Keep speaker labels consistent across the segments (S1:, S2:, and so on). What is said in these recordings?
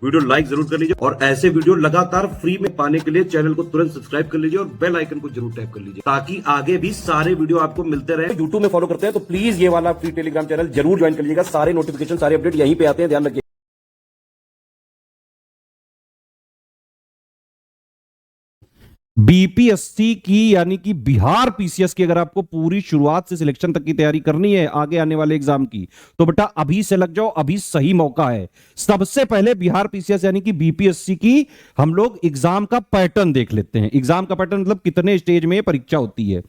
S1: Video like जरूर कर लीजिए और ऐसे वीडियो लगातार फ्री में पाने के लिए चैनल को तुरंत सब्सक्राइब कर लीजिए और बेल आइकन को जरूर टैप कर लीजिए ताकि आगे भी सारे वीडियो आपको मिलते रहे।
S2: यूट्यूब में फॉलो करते हैं तो प्लीज ये वाला फ्री टेलीग्राम चैनल जरूर ज्वाइन कर लीजिएगा। सारे नोटिफिकेशन सारे अपडेट यहीं पे आते हैं, ध्यान रखिए। बीपीएससी की यानी कि बिहार पीसीएस की अगर आपको पूरी शुरुआत से सिलेक्शन तक की तैयारी करनी है आगे आने वाले एग्जाम की, तो बेटा अभी से लग जाओ, अभी सही मौका है। सबसे पहले बिहार पीसीएस यानी कि बीपीएससी की हम लोग एग्जाम का पैटर्न देख लेते हैं। एग्जाम का पैटर्न मतलब कितने स्टेज में परीक्षा होती है।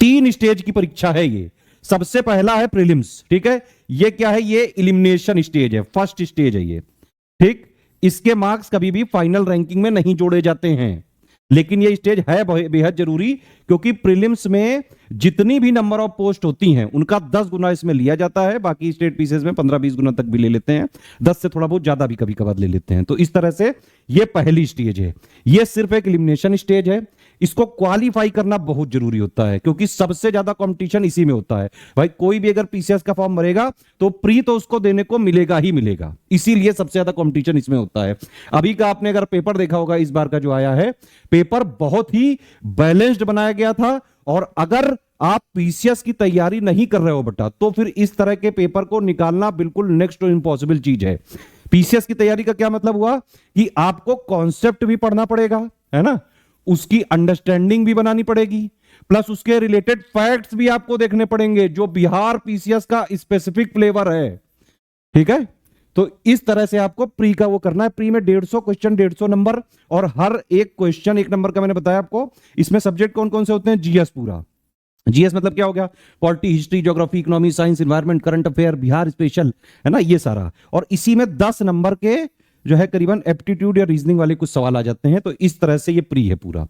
S2: 3 स्टेज की परीक्षा है ये। सबसे पहला है प्रीलिम्स, ठीक है। ये क्या है? ये एलिमिनेशन स्टेज है, फर्स्ट स्टेज है ये, ठीक। इसके मार्क्स कभी भी फाइनल रैंकिंग में नहीं जोड़े जाते हैं, लेकिन ये स्टेज है बेहद जरूरी, क्योंकि प्रीलिम्स में जितनी भी नंबर ऑफ पोस्ट होती हैं उनका 10 गुना इसमें लिया जाता है। बाकी स्टेट पीसेस में 15-20 गुना तक भी ले लेते हैं, 10 से थोड़ा बहुत ज्यादा भी कभी कभार ले लेते हैं। तो इस तरह से ये पहली स्टेज है। ये सिर्फ एक एलिमिनेशन स्टेज है। इसको क्वालिफाई करना बहुत जरूरी होता है, क्योंकि सबसे ज्यादा कंपटीशन इसी में होता है। भाई कोई भी अगर पीसीएस का फॉर्म भरेगा तो प्री तो उसको देने को मिलेगा ही मिलेगा, इसीलिए सबसे ज्यादा कंपटीशन इसमें होता है। अभी का आपने अगर पेपर देखा होगा, इस बार का जो आया है पेपर बहुत ही बैलेंस्ड बनाया गया था। और अगर आप पीसीएस की तैयारी नहीं कर रहे हो बेटा, तो फिर इस तरह के पेपर को निकालना बिल्कुल नेक्स्ट टू इम्पॉसिबल चीज है। पीसीएस की तैयारी का क्या मतलब हुआ कि आपको कॉन्सेप्ट भी पढ़ना पड़ेगा, है ना, उसकी अंडरस्टैंडिंग भी बनानी पड़ेगी, प्लस उसके रिलेटेड फैक्ट्स भी आपको देखने पड़ेंगे जो बिहार पीसीएस का स्पेसिफिक फ्लेवर है, ठीक है। तो इस तरह से आपको प्री का वो करना है। प्री में 150 क्वेश्चन, 150 नंबर, और हर एक क्वेश्चन 1 नंबर का। मैंने बताया आपको इसमें सब्जेक्ट कौन कौन से होते हैं। जीएस पूरा, जीएस मतलब क्या हो गया? Polity, history, geography, economy, science, environment, current affair, Bihar special, है ना, ये सारा। और इसी में 10 नंबर के जो है करीबन एप्टीट्यूड या रीजनिंग वाले कुछ सवाल आ जाते हैं। तो इस तरह से ये प्री है पूरा,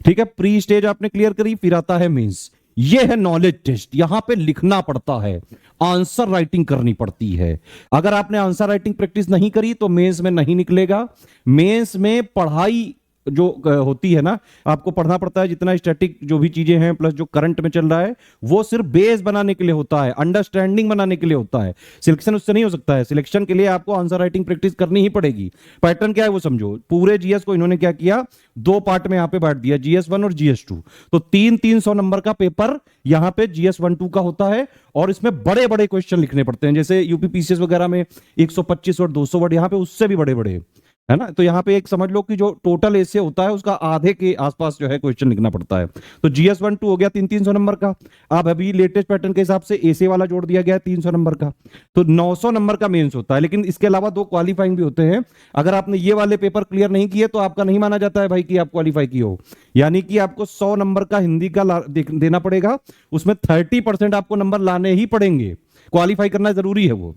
S2: ठीक है। प्री स्टेज आपने क्लियर करी, फिर आता है मेंस। ये है नॉलेज टेस्ट। यहां पे लिखना पड़ता है, आंसर राइटिंग करनी पड़ती है। अगर आपने आंसर राइटिंग प्रैक्टिस नहीं करी तो मेंस में नहीं निकलेगा। मेंस में पढ़ाई जो होती है ना, आपको पढ़ना पड़ता है जितना स्टैटिक जो भी चीजें हैं, प्लस जो करंट में चल रहा है, वो सिर्फ बेस बनाने के लिए होता है, अंडरस्टैंडिंग बनाने के लिए होता है। सिलेक्शन उससे नहीं हो सकता है। सिलेक्शन के लिए आपको आंसर राइटिंग प्रैक्टिस करनी ही पड़ेगी। पैटर्न क्या है वो समझो। पूरे जीएस को इन्होंने क्या किया, 2 पार्ट में यहां पे बांट दिया, जीएस 1 और जीएस 2। तो 300 नंबर का पेपर यहां पे जीएस 1-2 का होता है, और इसमें बड़े बड़े क्वेश्चन लिखने पड़ते हैं। जैसे यूपी पीसीएस वगैरह में 125 और 200 वर्ड, यहां पे उससे भी बड़े बड़े, है ना। तो यहां पे एक समझ लो कि जो टोटल एसे होता है उसका आधे के आसपास जो है क्वेश्चन लिखना पड़ता है। तो जीएस 1-2 हो गया 300 नंबर का। अब अभी लेटेस्ट पैटर्न के हिसाब से एसे वाला जोड़ दिया गया है 300 नंबर का। तो 900 नंबर का मेंस होता है। लेकिन इसके अलावा 2 क्वालिफाइंग भी होते हैं। अगर आपने ये वाले पेपर क्लियर नहीं किए तो आपका नहीं माना जाता है भाई कि आप क्वालिफाई किए हो। यानी कि आपको 100 नंबर का हिंदी का देना पड़ेगा, उसमें 30% आपको नंबर लाने ही पड़ेंगे। क्वालिफाई करना जरूरी है। वो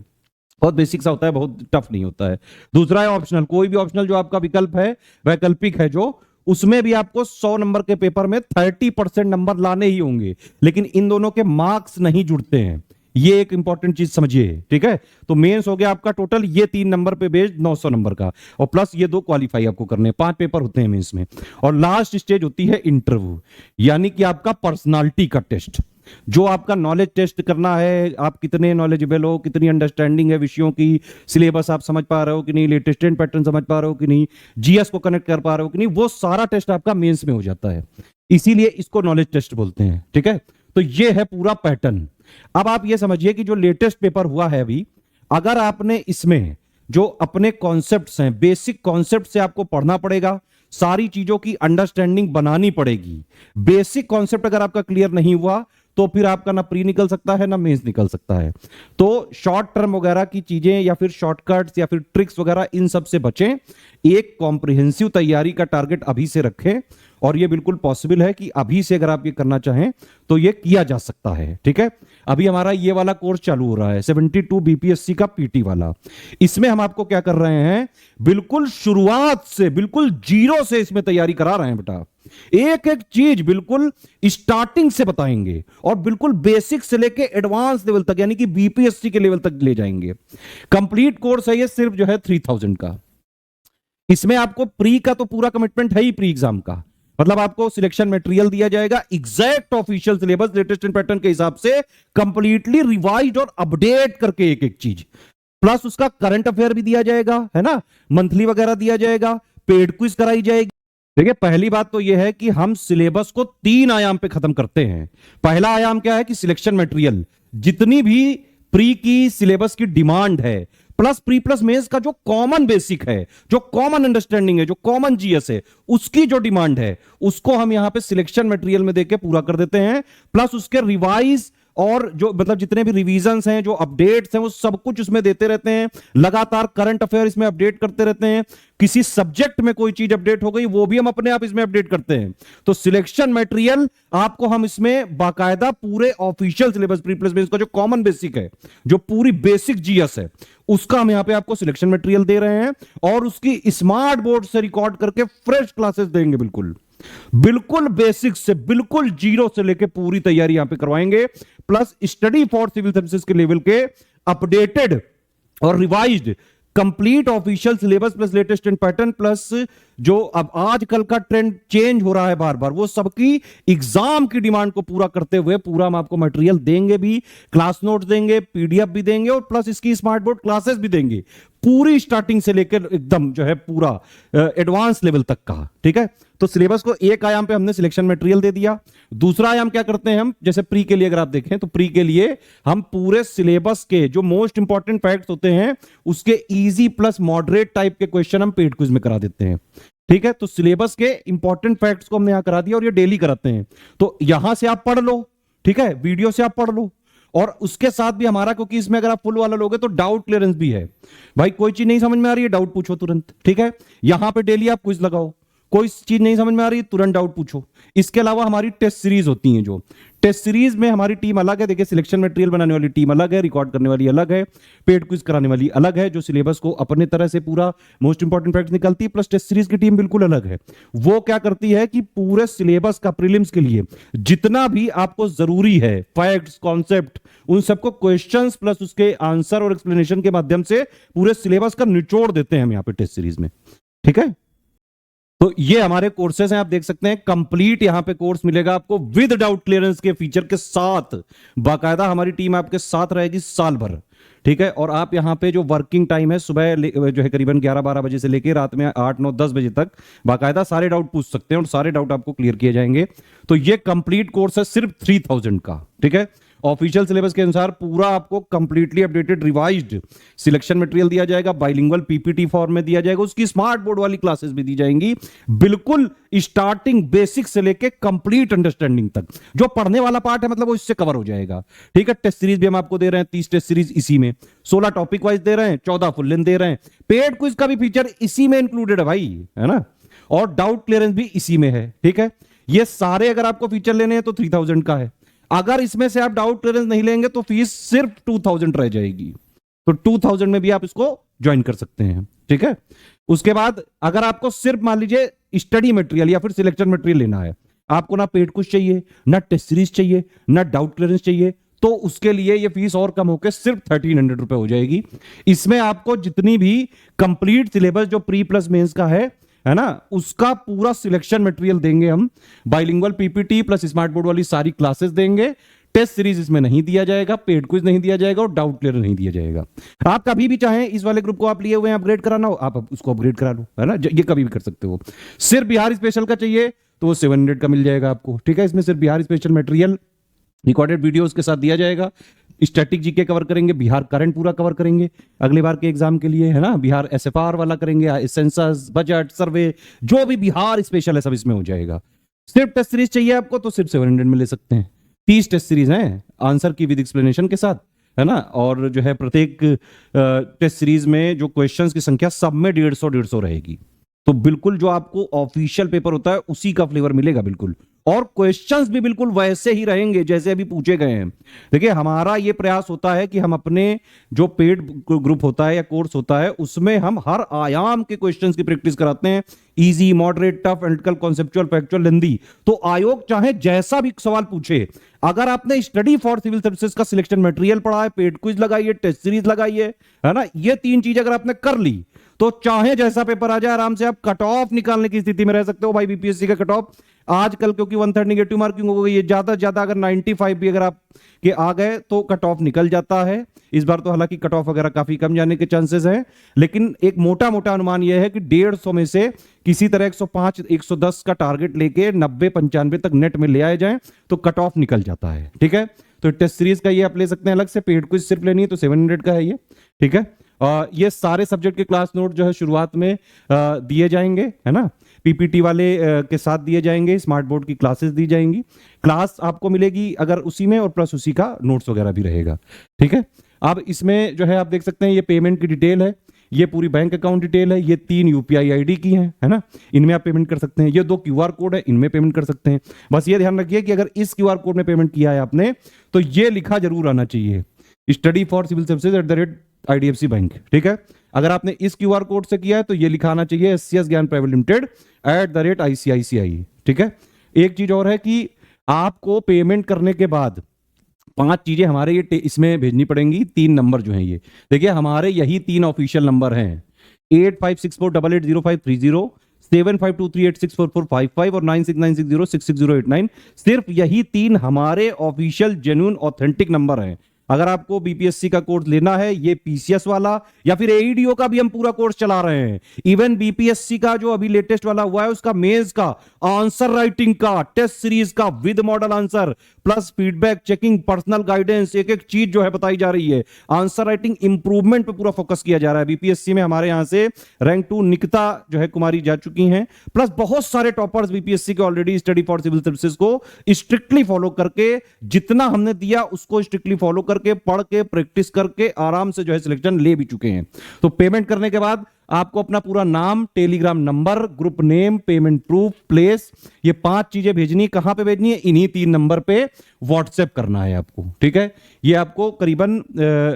S2: बहुत बेसिक सा होता है, बहुत टफ नहीं होता है। दूसरा है ऑप्शनल। कोई भी ऑप्शनल जो आपका विकल्प है, वैकल्पिक है जो, उसमें भी आपको 100 नंबर के पेपर में 30% नंबर लाने ही होंगे। लेकिन इन दोनों के मार्क्स नहीं जुड़ते हैं, ये एक इंपॉर्टेंट चीज समझिए, ठीक है। तो मेंस हो गया आपका टोटल ये 3 नंबर पे बेस्ड 900 नंबर का, और प्लस ये 2 क्वालिफाई आपको करने हैं। 5 पेपर होते हैं मेंस में। और लास्ट स्टेज होती है इंटरव्यू, यानी कि आपका पर्सनालिटी का टेस्ट, जो आपका नॉलेज टेस्ट करना है। आप कितने नॉलेजेबल हो, कितनी अंडरस्टैंडिंग है विषयों की, सिलेबस आप समझ पा रहे हो कि नहीं, लेटेस्ट ट्रेंड पैटर्न समझ पा रहे हो कि नहीं, जीएस को कनेक्ट कर पा रहे हो कि नहीं, वो सारा टेस्ट आपका मेंस में हो जाता है। इसीलिए इसको नॉलेज टेस्ट बोलते हैं, ठीक है। तो ये है पूरा पैटर्न। अब आप ये समझिए कि जो लेटेस्ट पेपर हुआ है अभी, अगर आपने इसमें जो अपने कॉन्सेप्ट्स हैं, बेसिक कॉन्सेप्ट से आपको पढ़ना पड़ेगा, सारी चीजों की अंडरस्टैंडिंग बनानी पड़ेगी। बेसिक कॉन्सेप्ट अगर आपका क्लियर नहीं हुआ तो फिर आपका ना प्री निकल सकता है ना मेंस निकल सकता है। तो शॉर्ट टर्म वगैरह की चीजें या फिर शॉर्टकट्स या फिर ट्रिक्स वगैरह, इन सब से बचें। एक कॉम्प्रिहेंसिव तैयारी का टारगेट अभी से रखें, और ये बिल्कुल पॉसिबल है कि अभी से अगर आप ये करना चाहें तो ये किया जा सकता है, ठीक है। अभी हमारा ये वाला कोर्स चालू हो रहा है 72 बीपीएससी का पीटी वाला। इसमें हम आपको क्या कर रहे हैं, बिल्कुल शुरुआत से, बिल्कुल जीरो से इसमें तैयारी करा रहे हैं बेटा। एक एक चीज बिल्कुल स्टार्टिंग से बताएंगे, और बिल्कुल बेसिक से लेके एडवांस लेवल तक, यानी कि बीपीएससी के लेवल तक ले जाएंगे। कंप्लीट कोर्स है ये, सिर्फ जो है 3000 का। इसमें आपको प्री का तो पूरा कमिटमेंट है ही, प्री एग्जाम का मतलब आपको सिलेक्शन मटेरियल दिया जाएगा, exact official syllabus latest pattern के हिसाब से कंप्लीटली रिवाइज्ड और अपडेट करके एक एक चीज, प्लस उसका करंट अफेयर भी दिया जाएगा, है ना, मंथली वगैरह दिया जाएगा, पेड क्विज कराई जाएगी। देखिए, पहली बात तो यह है कि हम सिलेबस को 3 आयाम पे खत्म करते हैं। पहला आयाम क्या है कि सिलेक्शन मटेरियल, जितनी भी प्री की सिलेबस की डिमांड है, प्लस प्री प्लस मेंस का जो कॉमन बेसिक है, जो कॉमन अंडरस्टैंडिंग है, जो कॉमन जीएस है, उसकी जो डिमांड है, उसको हम यहां पे सिलेक्शन मटेरियल में देके पूरा कर देते हैं। प्लस उसके रिवाइज और जो मतलब जितने भी रिवीजन्स हैं, जो अपडेट्स हैं, वो सब कुछ उसमें देते रहते हैं। लगातार करंट अफेयर इसमें अपडेट करते रहते हैं। किसी सब्जेक्ट में कोई चीज अपडेट हो गई, वो भी हम अपने आप इसमें अपडेट करते हैं। तो सिलेक्शन मटेरियल आपको हम इसमें बाकायदा पूरे official syllabus pre plus mains का जो कॉमन बेसिक है, जो पूरी बेसिक जीएस है, उसका हम यहां पे आपको सिलेक्शन मटेरियल दे रहे हैं और उसकी स्मार्ट बोर्ड से रिकॉर्ड करके फ्रेश क्लासेस देंगे। बिल्कुल बिल्कुल बेसिक से, बिल्कुल जीरो से लेके पूरी तैयारी यहां पे करवाएंगे। Plus Study for civil Services के लेवल के अपडेटेड और revised complete official syllabus plus latest trend pattern, plus जो अब आजकल का ट्रेंड चेंज हो रहा है बार बार, वो सबकी एग्जाम की डिमांड को पूरा करते हुए पूरा हम आपको मटेरियल देंगे भी, क्लास नोट्स देंगे, पीडीएफ भी देंगे और प्लस इसकी स्मार्ट बोर्ड क्लासेस भी देंगे, पूरी स्टार्टिंग से लेकर एकदम जो है पूरा एडवांस लेवल तक का। ठीक है, तो सिलेबस को एक आयाम पे हमने सिलेक्शन मटेरियल दे दिया। दूसरा आयाम क्या करते हैं हम, जैसे प्री के लिए अगर आप देखें तो प्री के लिए हम पूरे सिलेबस के जो मोस्ट इंपॉर्टेंट फैक्ट्स होते हैं, उसके इजी प्लस मॉडरेट टाइप के क्वेश्चन हम पेड क्विज में करा देते हैं। ठीक है, तो सिलेबस के इंपॉर्टेंट फैक्ट्स को हमने यहां करा दिया और ये डेली कराते हैं। तो यहां से आप पढ़ लो, ठीक है, वीडियो से आप पढ़ लो, और उसके साथ भी हमारा, क्योंकि इसमें अगर आप फुल वाला लोगे तो डाउट क्लियरेंस भी है। भाई कोई चीज नहीं समझ में आ रही है, डाउट पूछो तुरंत। ठीक है, यहां पे डेली आप क्विज लगाओ, कोई चीज नहीं समझ में आ रही तुरंत डाउट पूछो। इसके अलावा हमारी टेस्ट सीरीज होती हैं, जो टेस्ट सीरीज में हमारी टीम अलग है। देखिए, सिलेक्शन मटेरियल बनाने वाली टीम अलग है, रिकॉर्ड करने वाली अलग है, पेड क्विज कराने वाली अलग है, जो सिलेबस को अपने तरह से पूरा मोस्ट इंपॉर्टेंट फैक्ट्स निकलती है। प्लस टेस्ट सीरीज की टीम बिल्कुल अलग है। वो क्या करती है कि पूरे सिलेबस का प्रीलिम्स के लिए जितना भी आपको जरूरी है फैक्ट्स, कॉन्सेप्ट, उन सबको क्वेश्चंस प्लस उसके आंसर और एक्सप्लेनेशन के माध्यम से पूरे सिलेबस का निचोड़ देते हैं हम यहां पे टेस्ट सीरीज में। ठीक है, तो ये हमारे कोर्सेज हैं, आप देख सकते हैं। कंप्लीट यहां पे कोर्स मिलेगा आपको विद डाउट क्लियरेंस के फीचर के साथ। बाकायदा हमारी टीम आपके साथ रहेगी साल भर। ठीक है, और आप यहां पे जो वर्किंग टाइम है, सुबह जो है करीबन 11-12 बजे से लेकर रात में 8-9-10 बजे तक बाकायदा सारे डाउट पूछ सकते हैं और सारे डाउट आपको क्लियर किए जाएंगे। तो ये कंप्लीट कोर्स है सिर्फ 3000 का। ठीक है, ऑफिशियल सिलेबस के अनुसार पूरा आपको completely updated revised selection material दिया जाएगा, बाइलिंगुअल पीपीटी फॉर्म में दिया जाएगा, उसकी स्मार्ट बोर्ड वाली क्लासेस भी दी जाएंगी, बिल्कुल स्टार्टिंग बेसिक से लेके कंप्लीट अंडरस्टैंडिंग तक। जो पढ़ने वाला पार्ट है मतलब वो इससे कवर हो जाएगा। ठीक है, टेस्ट सीरीज भी हम आपको दे रहे हैं, 30 टेस्ट सीरीज इसी में, 16 टॉपिक वाइज दे रहे हैं, 14 फुल लेंथ दे रहे हैं, पेड क्विज का भी फीचर इसी में इंक्लूडेड है भाई, है ना, और डाउट क्लियरेंस भी इसी में है। ठीक है, ये सारे अगर आपको फीचर लेने हैं तो 3000 का है। अगर इसमें से आप डाउट क्लियरेंस नहीं लेंगे तो फीस सिर्फ 2000 रह जाएगी। तो 2000 में भी आप इसको ज्वाइन कर सकते हैं। ठीक है, उसके बाद अगर आपको सिर्फ मान लीजिए स्टडी मटेरियल या फिर सिलेक्शन मटेरियल लेना है, आपको ना पेड क्विज चाहिए, ना टेस्ट सीरीज चाहिए, ना डाउट क्लियरेंस चाहिए, तो उसके लिए ये फीस और कम होकर सिर्फ 1300 रुपए हो जाएगी। इसमें आपको जितनी भी कंप्लीट सिलेबस जो प्री प्लस मेंस का है ना, उसका पूरा सिलेक्शन मटेरियल देंगे हम, bilingual PPT plus smart board वाली सारी क्लासेस देंगे। टेस्ट सीरीज इसमें नहीं दिया जाएगा, पेड क्विज नहीं दिया जाएगा और डाउट क्लियर नहीं दिया जाएगा। आप कभी भी चाहें, इस वाले ग्रुप को आप लिए हुए हैं, अपग्रेड कराना हो आप उसको अपग्रेड करा लो, है ना, ये कभी भी कर सकते हो। सिर्फ बिहार स्पेशल का चाहिए तो वो 700 का मिल जाएगा आपको। ठीक है, इसमें सिर्फ Bihar special material recorded videos के साथ दिया जाएगा। स्टैटिक जीके कवर करेंगे, बिहार करंट पूरा कवर करेंगे अगले बार के एग्जाम के लिए, है ना, बिहार एसएफआर वाला करेंगे, सेंसस, बजट, सर्वे, जो भी बिहार स्पेशल है सब इसमें हो जाएगा। सिर्फ टेस्ट सीरीज चाहिए आपको तो सिर्फ 700 में ले सकते हैं। 30 टेस्ट सीरीज हैं आंसर की विद एक्सप्लेनेशन के साथ, है ना, और जो है प्रत्येक टेस्ट सीरीज में जो क्वेश्चंस की संख्या सब में 150 रहेगी। तो बिल्कुल जो आपको ऑफिशियल पेपर होता है उसी का फ्लेवर मिलेगा बिल्कुल, और क्वेश्चंस भी बिल्कुल वैसे ही रहेंगे जैसे अभी पूछे गए हैं। देखिए, हमारा ये प्रयास होता है कि हम अपने जो पेड ग्रुप होता है या कोर्स होता है उसमें हम हर आयाम के क्वेश्चंस की प्रैक्टिस कराते हैं, easy, moderate, tough, analytical, conceptual, factual, lengthy. तो आयोग चाहे जैसा भी सवाल पूछे, अगर आपने स्टडी फॉर सिविल सर्विसेज का सिलेक्शन मटेरियल पढ़ा है, पेड क्विज लगाइए, टेस्ट सीरीज लगाइए, है ना, ये 3 चीज अगर आपने कर ली तो चाहे जैसा पेपर आ जाए आराम से आप कट ऑफ निकालने की स्थिति में रह सकते हो भाई। बीपीएससी का कट ऑफ आजकल क्योंकि 1/3 नेगेटिव मार्किंग हो गई है, ज्यादा से ज्यादा अगर 95 भी अगर आप के आ गए तो कट ऑफ निकल जाता है। इस बार तो हालांकि कट ऑफ वगैरह काफी कम जाने के चांसेस हैं, लेकिन एक मोटा मोटा अनुमान यह है कि 150 में से किसी तरह 105 110 का टारगेट लेके 90-95 तक नेट में ले आए जाएं तो कट ऑफ निकल जाता है। ठीक है, तो टेस्ट सीरीज का ये आप ले सकते हैं अलग से, पेड क्विज सिर्फ लेनी है तो 700 का है ये। ठीक है, ये सारे सब्जेक्ट के क्लास नोट जो है शुरुआत में दिए जाएंगे, है ना, पीपीटी वाले के साथ दिए जाएंगे, स्मार्ट बोर्ड की क्लासेस दी जाएंगी, क्लास आपको मिलेगी अगर उसी में, और प्लस उसी का नोट्स वगैरह भी रहेगा। ठीक है, अब इसमें जो है आप देख सकते हैं ये पेमेंट की डिटेल है, ये पूरी बैंक अकाउंट डिटेल है, ये 3 यूपीआई आईडी की है ना, इनमें आप पेमेंट कर सकते हैं, ये 2 क्यूआर कोड है, इनमें पेमेंट कर सकते हैं। बस ये ध्यान रखिए कि अगर इस क्यूआर कोड में पेमेंट किया है आपने तो ये लिखा जरूर आना चाहिए, Study for civil Services @IDFC bank. ठीक है, अगर आपने इस क्यूआर कोड से किया है तो ये लिखा आना चाहिए SCS ज्ञान प्राइवेट लिमिटेड @ICICI। ठीक है, एक चीज और है कि आपको पेमेंट करने के बाद 5 चीजें हमारे ये इसमें भेजनी पड़ेंगी। 3 नंबर जो हैं ये देखिए, हमारे यही 3 ऑफिशियल नंबर हैं, 8564880530, 7523864455 और 9696066089। सिर्फ यही 3 हमारे ऑफिशियल जेन्युइन ऑथेंटिक नंबर हैं। अगर आपको बीपीएससी का कोर्स लेना है, ये पीसीएस वाला या फिर एईडीओ का भी हम पूरा कोर्स चला रहे हैं, इवन बीपीएससी का जो अभी लेटेस्ट वाला हुआ है उसका मेंस का आंसर राइटिंग का टेस्ट सीरीज का with model answer plus feedback checking personal guidance, एक एक चीज जो है बताई जा रही है। आंसर राइटिंग इंप्रूवमेंट पे पूरा फोकस किया जा रहा है। बीपीएससी में हमारे यहां से रैंक 2 निकिता जो है कुमारी जा चुकी हैं, प्लस बहुत सारे टॉपर्स बीपीएससी के already Study for civil Services को स्ट्रिक्टली फॉलो करके, जितना हमने दिया उसको स्ट्रिक्टली फॉलो करके, पढ़ के, प्रैक्टिस करके आराम से जो है सिलेक्शन ले भी चुके हैं। तो पेमेंट करने के बाद आपको अपना पूरा नाम, Telegram number, group name, payment proof, place, ये 5 चीजें भेजनी। कहां पे भेजनी है? इन्हीं 3 नंबर पे व्हाट्सएप करना है आपको। ठीक है, ये आपको करीबन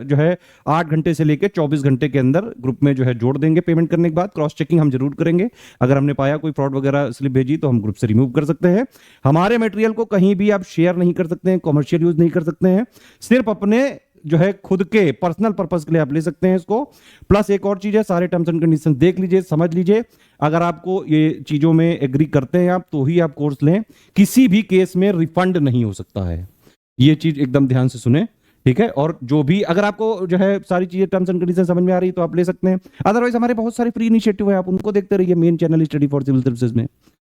S2: जो है 8 घंटे से लेकर 24 घंटे के अंदर ग्रुप में जो है जोड़ देंगे। पेमेंट करने के बाद क्रॉस चेकिंग हम जरूर करेंगे, अगर हमने पाया कोई फ्रॉड वगैरह स्लिप भेजी तो हम ग्रुप से रिमूव कर सकते हैं। हमारे मटेरियल को कहीं भी आप शेयर नहीं कर सकते हैं, कॉमर्शियल यूज नहीं कर सकते हैं, सिर्फ अपने जो है खुद के पर्सनल पर्पस के लिए आप ले सकते हैं इसको। प्लस एक और चीज है, सारे टर्म्स एंड कंडीशन देख लीजिए, समझ लीजिए, अगर आपको ये चीजों में एग्री करते हैं आप तो ही आप कोर्स लें। किसी भी केस में रिफंड नहीं हो सकता है, ये चीज एकदम ध्यान से सुने। ठीक है, और जो भी अगर आपको जो है सारी चीजें टर्म्स एंड कंडीशन समझ में आ रही तो आप ले सकते हैं, अदरवाइज हमारे बहुत सारे फ्री इनिशिएटिव है, आप उनको देखते रहिए main channel Study for civil Services में।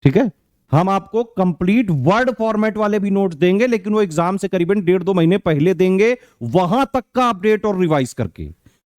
S2: ठीक है, हम आपको कंप्लीट वर्ड फॉर्मेट वाले भी नोट्स देंगे, लेकिन वो एग्जाम से करीबन 1.5-2 महीने पहले देंगे, वहां तक का अपडेट और रिवाइज करके।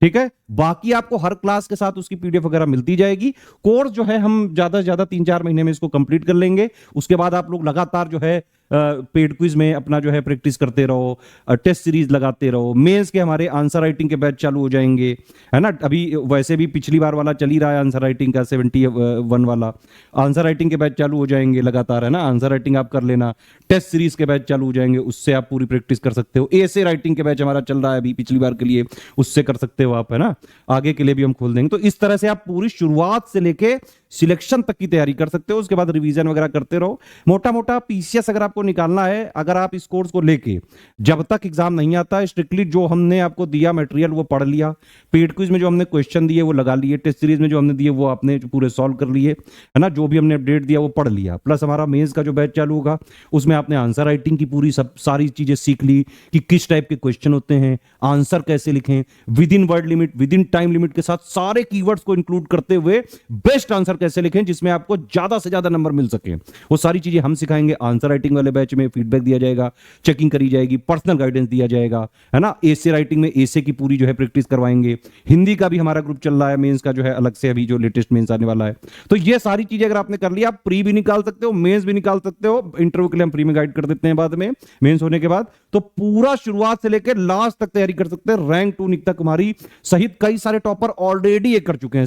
S2: ठीक है, बाकी आपको हर क्लास के साथ उसकी पीडीएफ वगैरह मिलती जाएगी। कोर्स जो है हम ज्यादा से ज्यादा 3-4 महीने में इसको कंप्लीट कर लेंगे। उसके बाद आप लोग लगातार जो है पेड क्विज में अपना जो है प्रैक्टिस करते रहो, टेस्ट सीरीज लगाते रहो, मेंस के हमारे आंसर राइटिंग के बैच चालू हो जाएंगे, है ना। अभी वैसे भी पिछली बार वाला चल ही रहा है आंसर राइटिंग का 71 वाला आंसर राइटिंग के बैच चालू हो जाएंगे लगातार, है ना। आंसर राइटिंग आप कर लेना, टेस्ट सीरीज के बैच चालू हो जाएंगे, उससे आप पूरी प्रैक्टिस कर सकते हो। एसे राइटिंग के बैच हमारा चल रहा है अभी पिछली बार के लिए, उससे कर सकते हो आप, है ना। आगे के लिए भी हम खोल देंगे। तो इस तरह से आप पूरी शुरुआत से लेके सिलेक्शन तक की तैयारी कर सकते हो। उसके बाद रिवीजन वगैरह करते रहो। मोटा मोटा पीसीएस अगर आपको निकालना है, अगर आप इस कोर्स को लेके जब तक एग्जाम नहीं आता, स्ट्रिक्टली जो हमने आपको दिया मटेरियल वो पढ़ लिया, पेड क्विज में जो हमने क्वेश्चन दिए वो लगा लिए, टेस्ट सीरीज में जो हमने दिए वो आपने पूरे सॉल्व कर लिए, है ना। जो भी हमने अपडेट दिया वो पढ़ लिया, प्लस हमारा मेंस का जो बैच चालू होगा उसमें आपने आंसर राइटिंग की पूरी सारी चीजें सीख ली कि किस टाइप के क्वेश्चन होते हैं, आंसर कैसे लिखें, with in word limit, with in time limit के साथ सारे कीवर्ड्स को इंक्लूड करते हुए बेस्ट आंसर कैसे लिखें जिसमें आपको ज्यादा से ज्यादा नंबर मिल सके, वो सारी चीजें हम सिखाएंगे। आंसर राइटिंग वाले बैच में फीडबैक दिया जाएगा, चेकिंग करी जाएगी, पर्सनल गाइडेंस दिया जाएगा, है ना। एसे राइटिंग में एसे की पूरी जो है प्रैक्टिस करवाएंगे। हिंदी का भी हमारा ग्रुप चल रहा है, मेंस का जो है अलग से अभी जो लेटेस्ट मेंस आने वाला है। तो ये सारी चीजें अगर आपने कर लिया, आप प्री भी निकाल सकते हो, मेंस भी निकाल सकते हो। इंटरव्यू के लिए हम प्री में गाइड कर देते हैं बाद में, मेंस होने के बाद। तो पूरा शुरुआत से लेकर लास्ट तक तैयारी कर सकते हैं। रैंक 2 निकिता कुमारी सहित कई सारे टॉपर ऑलरेडी ये कर चुके हैं।